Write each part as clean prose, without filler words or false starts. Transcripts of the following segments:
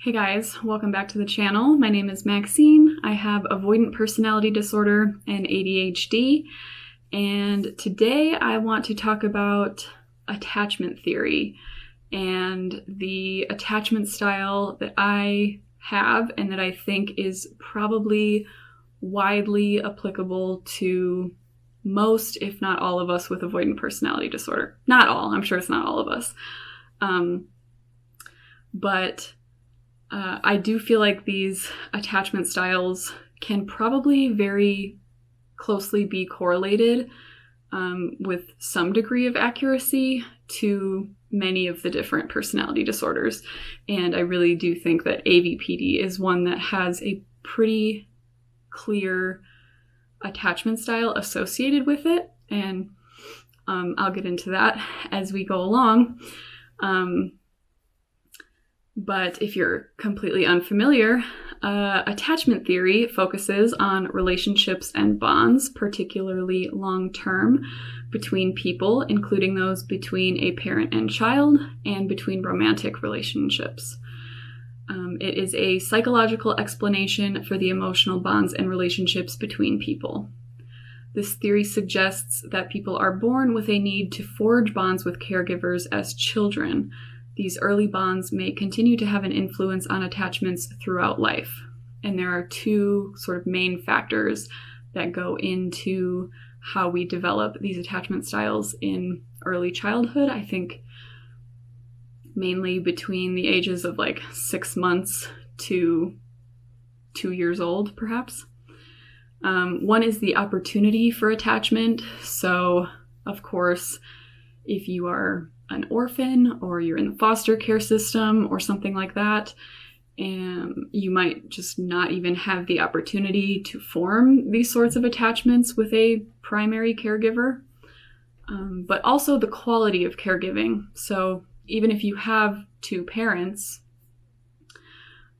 Hey guys, welcome back to the channel. My name is Maxine. I have Avoidant Personality Disorder and ADHD, and today I want to talk about attachment theory and the attachment style that I have and that I think is probably widely applicable to most, if not all of us with Avoidant Personality Disorder. Not all, I'm sure it's not all of us. But I do feel like these attachment styles can probably very closely be correlated with some degree of accuracy to many of the different personality disorders. And I really do think that AVPD is one that has a pretty clear attachment style associated with it. And I'll get into that as we go along. But if you're completely unfamiliar, attachment theory focuses on relationships and bonds, particularly long-term, between people, including those between a parent and child, and between romantic relationships. It is a psychological explanation for the emotional bonds and relationships between people. This theory suggests that people are born with a need to forge bonds with caregivers as children. These early bonds may continue to have an influence on attachments throughout life. And there are two sort of main factors that go into how we develop these attachment styles in early childhood. I think mainly between the ages of like 6 months to 2 years old, perhaps. One is the opportunity for attachment. So, of course, if you are an orphan or you're in the foster care system or something like that, and you might just not even have the opportunity to form these sorts of attachments with a primary caregiver. But also the quality of caregiving. So even if you have two parents,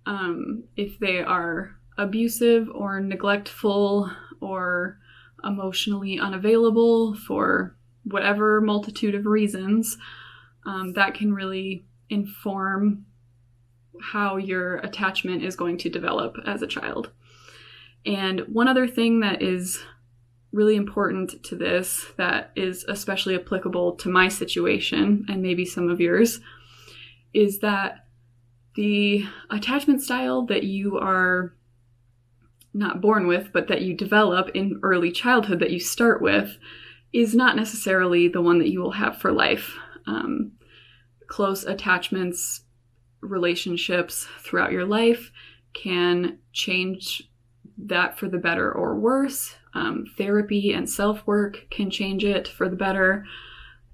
if they are abusive or neglectful or emotionally unavailable for whatever multitude of reasons, that can really inform how your attachment is going to develop as a child. And one other thing that is really important to this, that is especially applicable to my situation and maybe some of yours, is that the attachment style that you are not born with, but that you develop in early childhood, that you start with, is not necessarily the one that you will have for life. Close attachments, relationships throughout your life can change that for the better or worse. Therapy and self-work can change it for the better.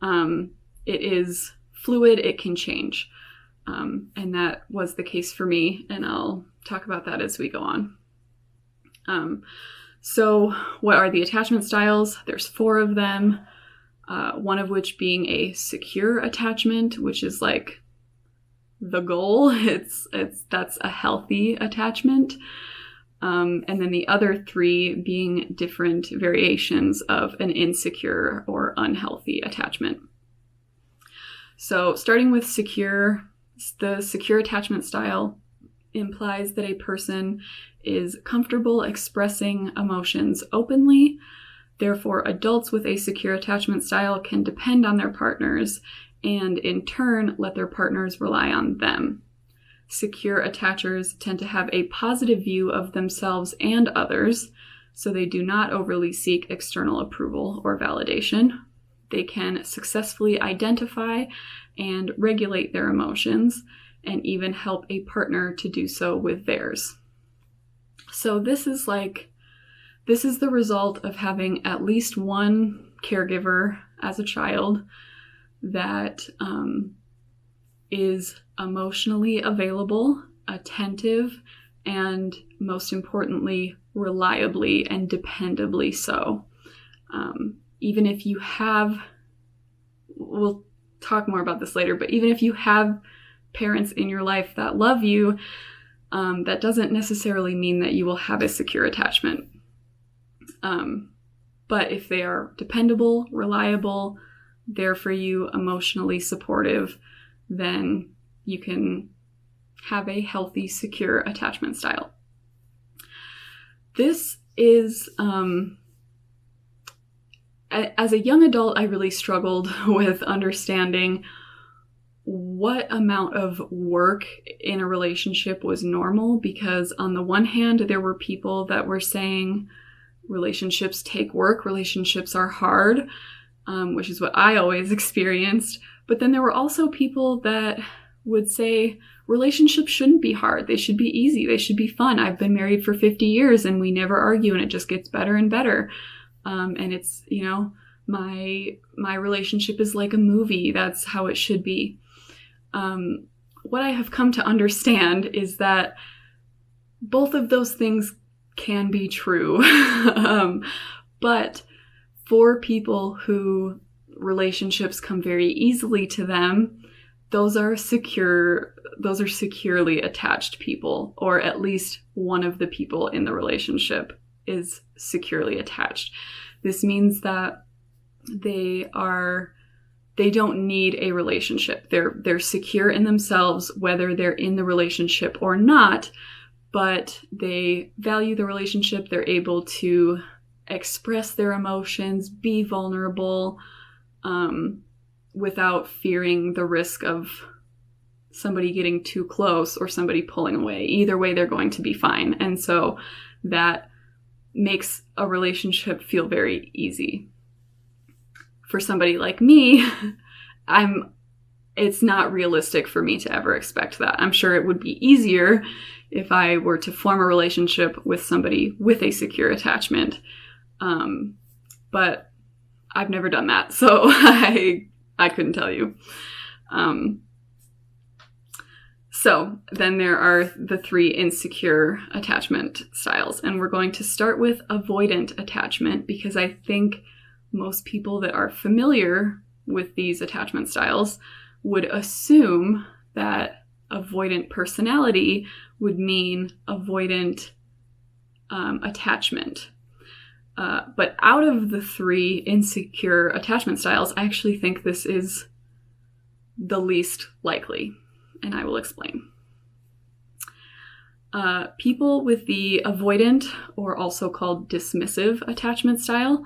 It is fluid, it can change. And that was the case for me, and I'll talk about that as we go on. So what are the attachment styles? There's 4 of them, one of which being a secure attachment, which is like the goal. That's a healthy attachment. And then the other 3 being different variations of an insecure or unhealthy attachment. So starting with secure, the secure attachment style implies that a person is comfortable expressing emotions openly. Therefore, adults with a secure attachment style can depend on their partners and, in turn, let their partners rely on them. Secure attachers tend to have a positive view of themselves and others, so they do not overly seek external approval or validation. They can successfully identify and regulate their emotions, and even help a partner to do so with theirs. So this is the result of having at least one caregiver as a child that is emotionally available, attentive, and most importantly, reliably and dependably so. Even if you have, we'll talk more about this later, but even if you have parents in your life that love you, that doesn't necessarily mean that you will have a secure attachment. But if they are dependable, reliable, there for you, emotionally supportive, then you can have a healthy, secure attachment style. This is, as a young adult, I really struggled with understanding what amount of work in a relationship was normal, because on the one hand, there were people that were saying relationships take work, relationships are hard, which is what I always experienced. But then there were also people that would say relationships shouldn't be hard. They should be easy. They should be fun. I've been married for 50 years and we never argue and it just gets better and better. And it's, my relationship is like a movie. That's how it should be. What I have come to understand is that both of those things can be true. But for people who relationships come very easily to them, those are securely attached people, or at least one of the people in the relationship is securely attached. This means that they don't need a relationship. They're secure in themselves, whether they're in the relationship or not, but they value the relationship. They're able to express their emotions, be vulnerable, without fearing the risk of somebody getting too close or somebody pulling away. Either way, they're going to be fine. And so that makes a relationship feel very easy. For somebody like me, it's not realistic for me to ever expect that. I'm sure it would be easier if I were to form a relationship with somebody with a secure attachment. But I've never done that, so I couldn't tell you. So then there are the 3 insecure attachment styles, and we're going to start with avoidant attachment, because I think most people that are familiar with these attachment styles would assume that avoidant personality would mean avoidant attachment. But out of the 3 insecure attachment styles, I actually think this is the least likely, and I will explain. People with the avoidant, or also called dismissive attachment style,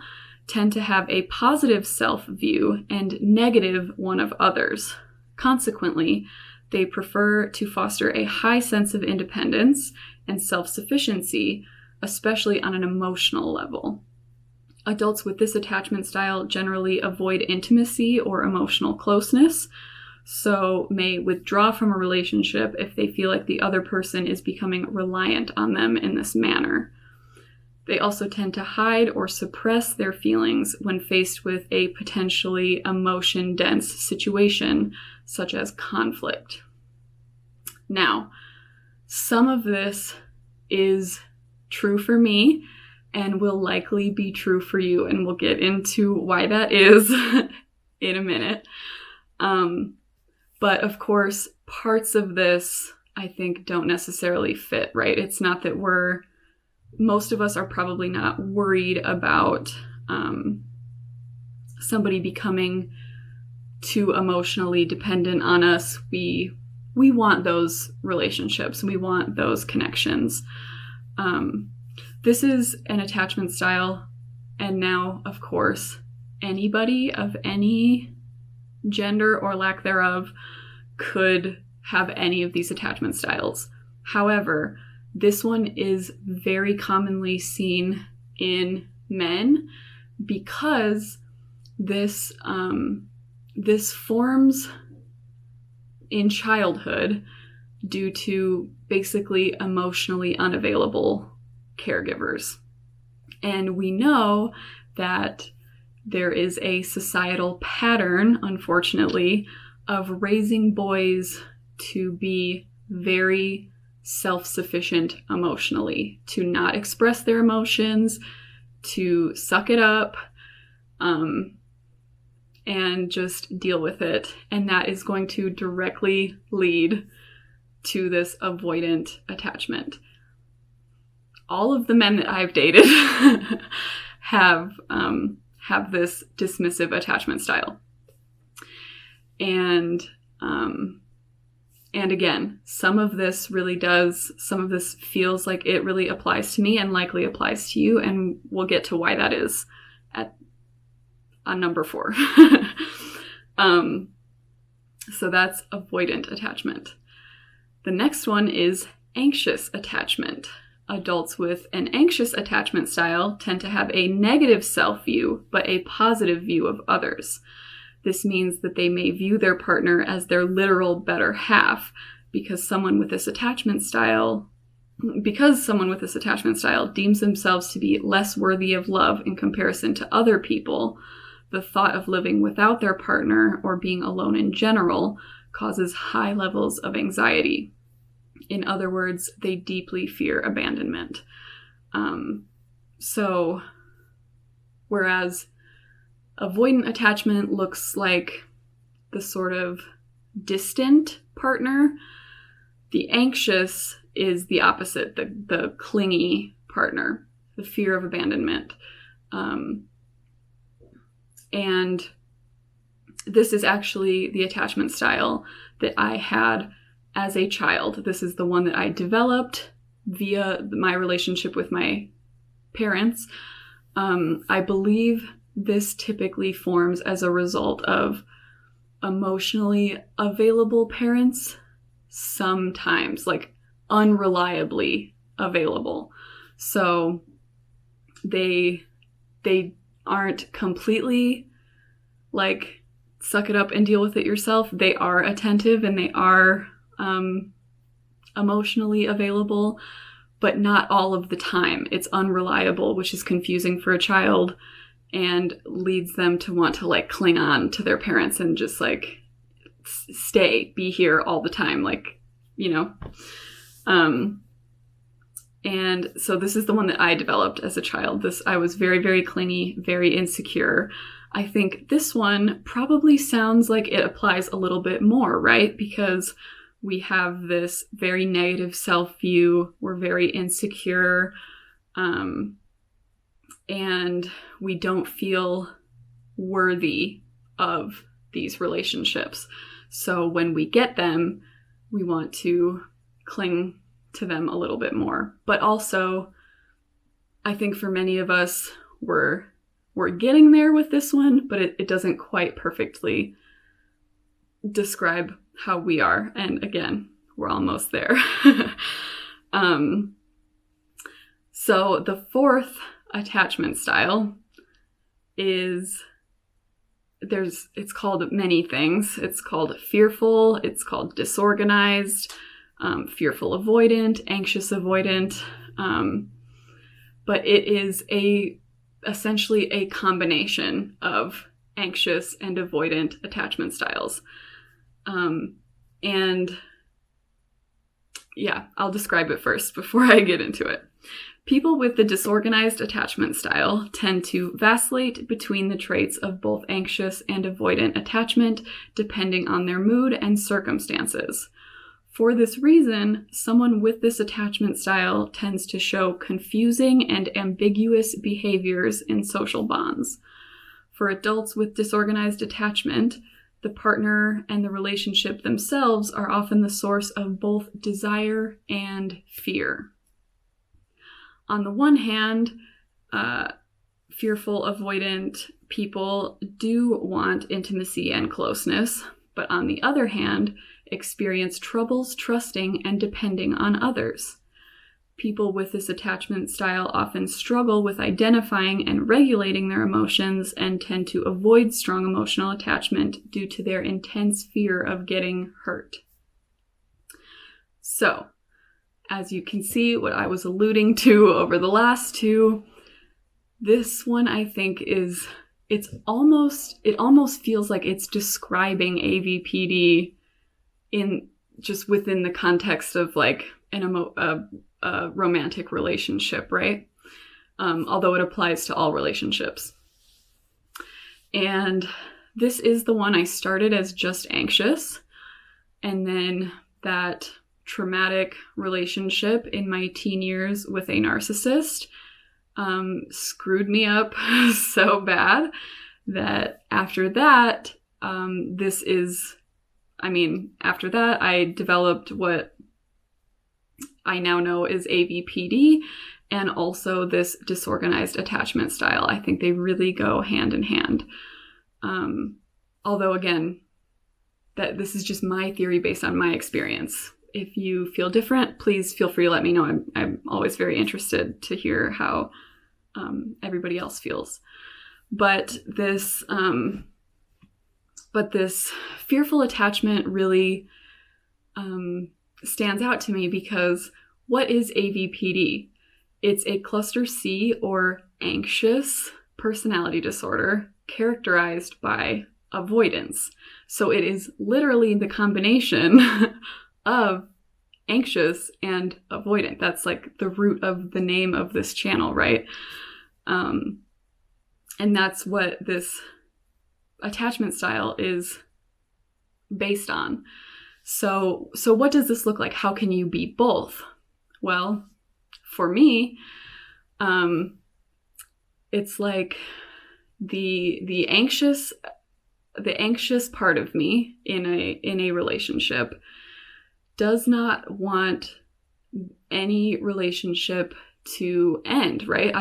tend to have a positive self-view and negative one of others. Consequently, they prefer to foster a high sense of independence and self-sufficiency, especially on an emotional level. Adults with this attachment style generally avoid intimacy or emotional closeness, so may withdraw from a relationship if they feel like the other person is becoming reliant on them in this manner. They also tend to hide or suppress their feelings when faced with a potentially emotion-dense situation, such as conflict. Now, some of this is true for me and will likely be true for you, and we'll get into why that is in a minute. But of course, parts of this I think don't necessarily fit, right? It's not that most of us are probably not worried about somebody becoming too emotionally dependent on us. We want those relationships. We want those connections. This is an attachment style, and now, of course, anybody of any gender or lack thereof could have any of these attachment styles. However, this one is very commonly seen in men because this forms in childhood due to basically emotionally unavailable caregivers. And we know that there is a societal pattern, unfortunately, of raising boys to be very self-sufficient emotionally, to not express their emotions, to suck it up, and just deal with it. And that is going to directly lead to this avoidant attachment. All of the men that I've dated have this dismissive attachment style. And And again, some of this feels like it really applies to me and likely applies to you. And we'll get to why that is on number 4. So that's avoidant attachment. The next one is anxious attachment. Adults with an anxious attachment style tend to have a negative self-view, but a positive view of others. This means that they may view their partner as their literal better half because someone with this attachment style deems themselves to be less worthy of love in comparison to other people. The thought of living without their partner or being alone in general causes high levels of anxiety. In other words, they deeply fear abandonment. So, whereas avoidant attachment looks like the sort of distant partner, the anxious is the opposite, the clingy partner, the fear of abandonment. And this is actually the attachment style that I had as a child. This is the one that I developed via my relationship with my parents. I believe this typically forms as a result of emotionally available parents, sometimes, like unreliably available. So they aren't completely like suck it up and deal with it yourself. They are attentive and they are emotionally available, but not all of the time. It's unreliable, which is confusing for a child and leads them to want to like cling on to their parents and just like be here all the time, like, you know. And so this is the one that I developed as a child. I was very, very clingy, very insecure. I think this one probably sounds like it applies a little bit more, right? Because we have this very negative self-view. We're very insecure. And we don't feel worthy of these relationships. So when we get them, we want to cling to them a little bit more. But also, I think for many of us, we're getting there with this one, but it doesn't quite perfectly describe how we are. And again, we're almost there. So the 4th attachment style is, it's called many things. It's called fearful, it's called disorganized, fearful avoidant, anxious avoidant, but it is essentially a combination of anxious and avoidant attachment styles. And yeah, I'll describe it first before I get into it. People with the disorganized attachment style tend to vacillate between the traits of both anxious and avoidant attachment, depending on their mood and circumstances. For this reason, someone with this attachment style tends to show confusing and ambiguous behaviors in social bonds. For adults with disorganized attachment, the partner and the relationship themselves are often the source of both desire and fear. On the one hand, fearful avoidant people do want intimacy and closeness, but on the other hand, experience troubles trusting and depending on others. People with this attachment style often struggle with identifying and regulating their emotions and tend to avoid strong emotional attachment due to their intense fear of getting hurt. So, as you can see, what I was alluding to over the last 2, this one I think it almost feels like it's describing AVPD in just within the context of like a romantic relationship, right? Although it applies to all relationships. And this is the one I started as just anxious, and then that traumatic relationship in my teen years with a narcissist screwed me up so bad that after that, this is after that, I developed what I now know is AVPD and also this disorganized attachment style. I think they really go hand in hand. Although, again, that this is just my theory based on my experience. If you feel different, please feel free to let me know. I'm always very interested to hear how everybody else feels. But this fearful attachment really stands out to me because what is AVPD? It's a cluster C or anxious personality disorder characterized by avoidance. So it is literally the combination of anxious and avoidant. That's like the root of the name of this channel, right? And that's what this attachment style is based on. So what does this look like? How can you be both? Well, for me, it's like the anxious part of me in a relationship does not want any relationship to end, right?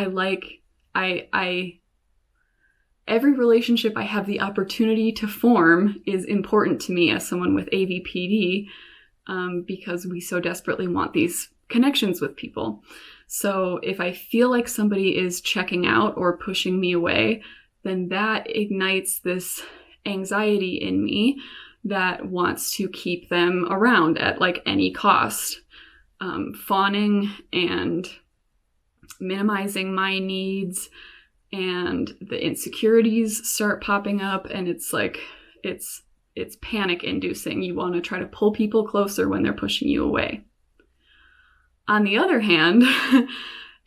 Every relationship I have the opportunity to form is important to me as someone with AVPD, because we so desperately want these connections with people. So if I feel like somebody is checking out or pushing me away, then that ignites this anxiety in me that wants to keep them around at like any cost, fawning and minimizing my needs, and the insecurities start popping up, and it's like it's panic inducing. You want to try to pull people closer when they're pushing you away. On the other hand,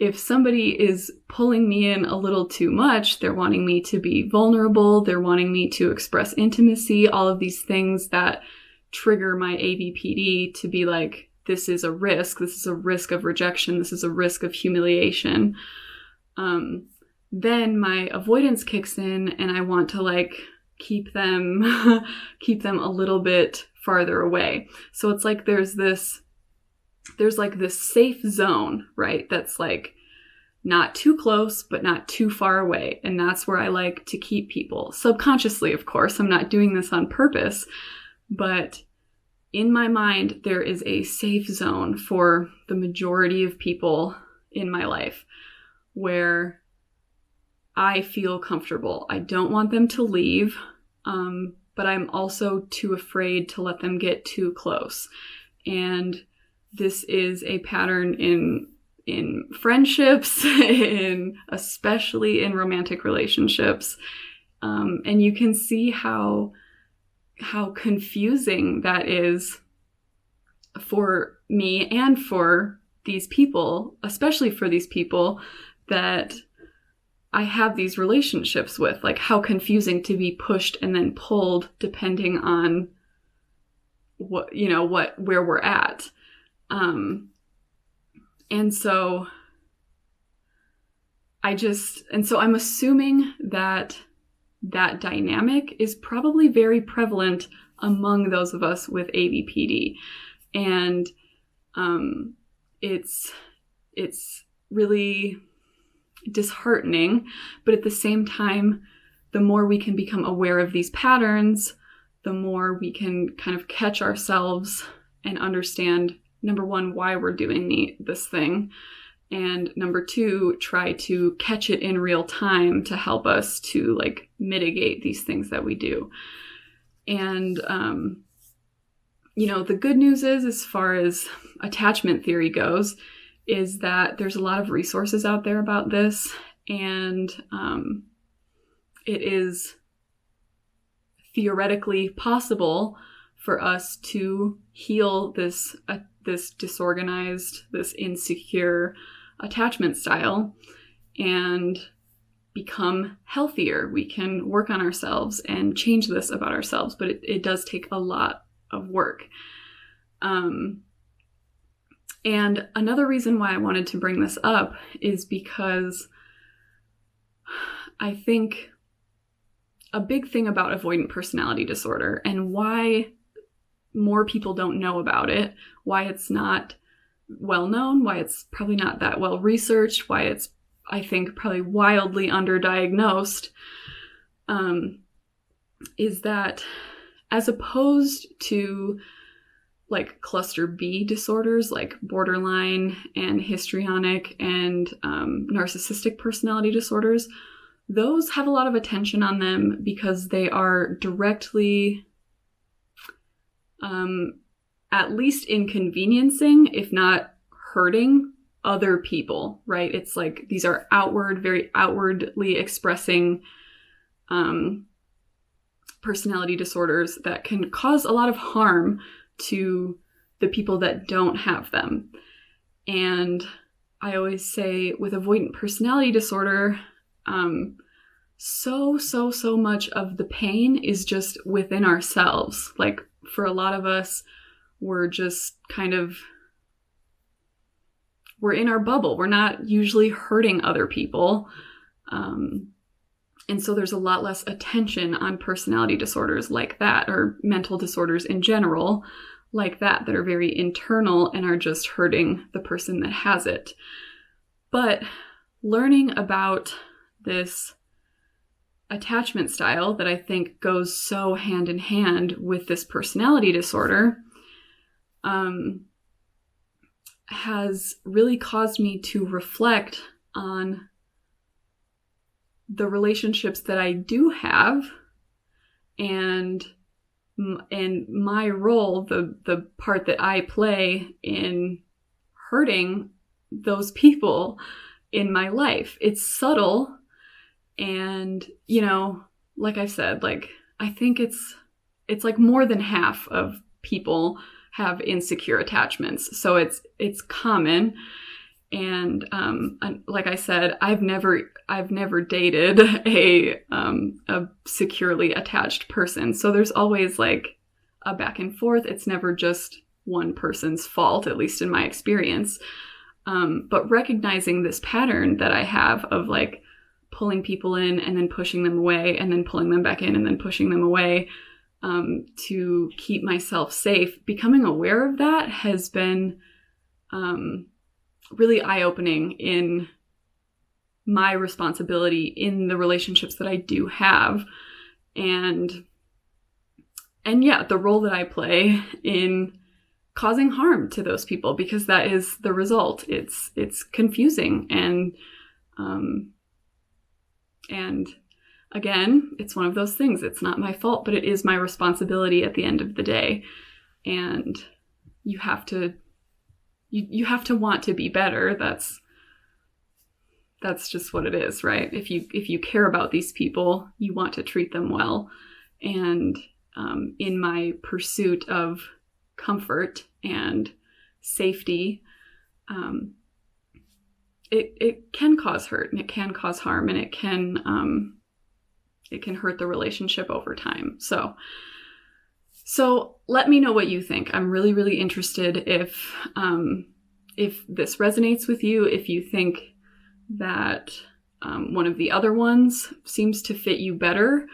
if somebody is pulling me in a little too much, they're wanting me to be vulnerable, they're wanting me to express intimacy, all of these things that trigger my AVPD to be like, this is a risk of rejection, this is a risk of humiliation. Then my avoidance kicks in and I want to like keep them a little bit farther away. So it's like there's like this safe zone, right? That's like not too close, but not too far away. And that's where I like to keep people. Subconsciously, of course, I'm not doing this on purpose, but in my mind, there is a safe zone for the majority of people in my life where I feel comfortable. I don't want them to leave, but I'm also too afraid to let them get too close. And this is a pattern in friendships, especially in romantic relationships. And you can see how confusing that is for me and for these people, especially for these people that I have these relationships with, like how confusing to be pushed and then pulled depending on where we're at. And so I'm assuming that dynamic is probably very prevalent among those of us with AVPD. And it's really disheartening, but at the same time, the more we can become aware of these patterns, the more we can kind of catch ourselves and understand, number one, why we're doing this thing, and number two, try to catch it in real time to help us to like mitigate these things that we do. And the good news is, as far as attachment theory goes, is that there's a lot of resources out there about this, and it is theoretically possible for us to heal this disorganized, this insecure attachment style and become healthier. We can work on ourselves and change this about ourselves, but it does take a lot of work. And another reason why I wanted to bring this up is because I think a big thing about avoidant personality disorder and why more people don't know about it, why it's not well known, why it's probably not that well researched, why it's, I think, probably wildly underdiagnosed, is that as opposed to like cluster B disorders like borderline and histrionic and narcissistic personality disorders, those have a lot of attention on them because they are directly at least inconveniencing, if not hurting, other people, right? It's like these are very outwardly expressing personality disorders that can cause a lot of harm to the people that don't have them. And I always say with avoidant personality disorder, so much of the pain is just within ourselves. Like for a lot of us, we're just we're in our bubble. We're not usually hurting other people. And so there's a lot less attention on personality disorders like that, or mental disorders in general like that are very internal and are just hurting the person that has it. But learning about this attachment style that I think goes so hand in hand with this personality disorder has really caused me to reflect on the relationships that I do have and my role, the part that I play in hurting those people in my life. It's subtle. And, like I said, like, I think it's like more than half of people have insecure attachments. So it's common. And like I said, I've never dated a securely attached person. So there's always like a back and forth. It's never just one person's fault, at least in my experience. But recognizing this pattern that I have of like pulling people in and then pushing them away and then pulling them back in and then pushing them away to keep myself safe, becoming aware of that has been really eye-opening in my responsibility in the relationships that I do have. And yeah, the role that I play in causing harm to those people, because that is the result. It's confusing. And again, it's one of those things. It's not my fault, but it is my responsibility at the end of the day. And you have to want to be better. That's just what it is, right? If you care about these people, you want to treat them well. And in my pursuit of comfort and safety, it can cause hurt and it can cause harm and it can hurt the relationship over time. So let me know what you think. I'm really, really interested if this resonates with you, if you think that one of the other ones seems to fit you better.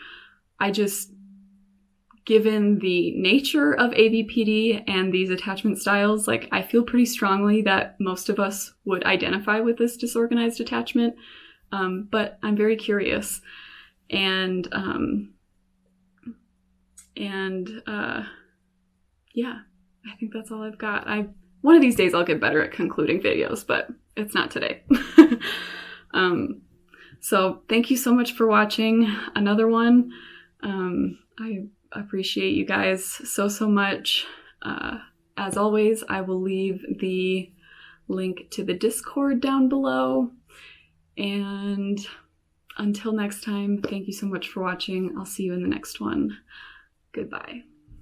Given the nature of AVPD and these attachment styles, like I feel pretty strongly that most of us would identify with this disorganized attachment. But I'm very curious. And yeah, I think that's all I've got. One of these days I'll get better at concluding videos, but it's not today. So thank you so much for watching another one. I appreciate you guys so much. As always, I will leave the link to the Discord down below. And until next time, thank you so much for watching. I'll see you in the next one. Goodbye.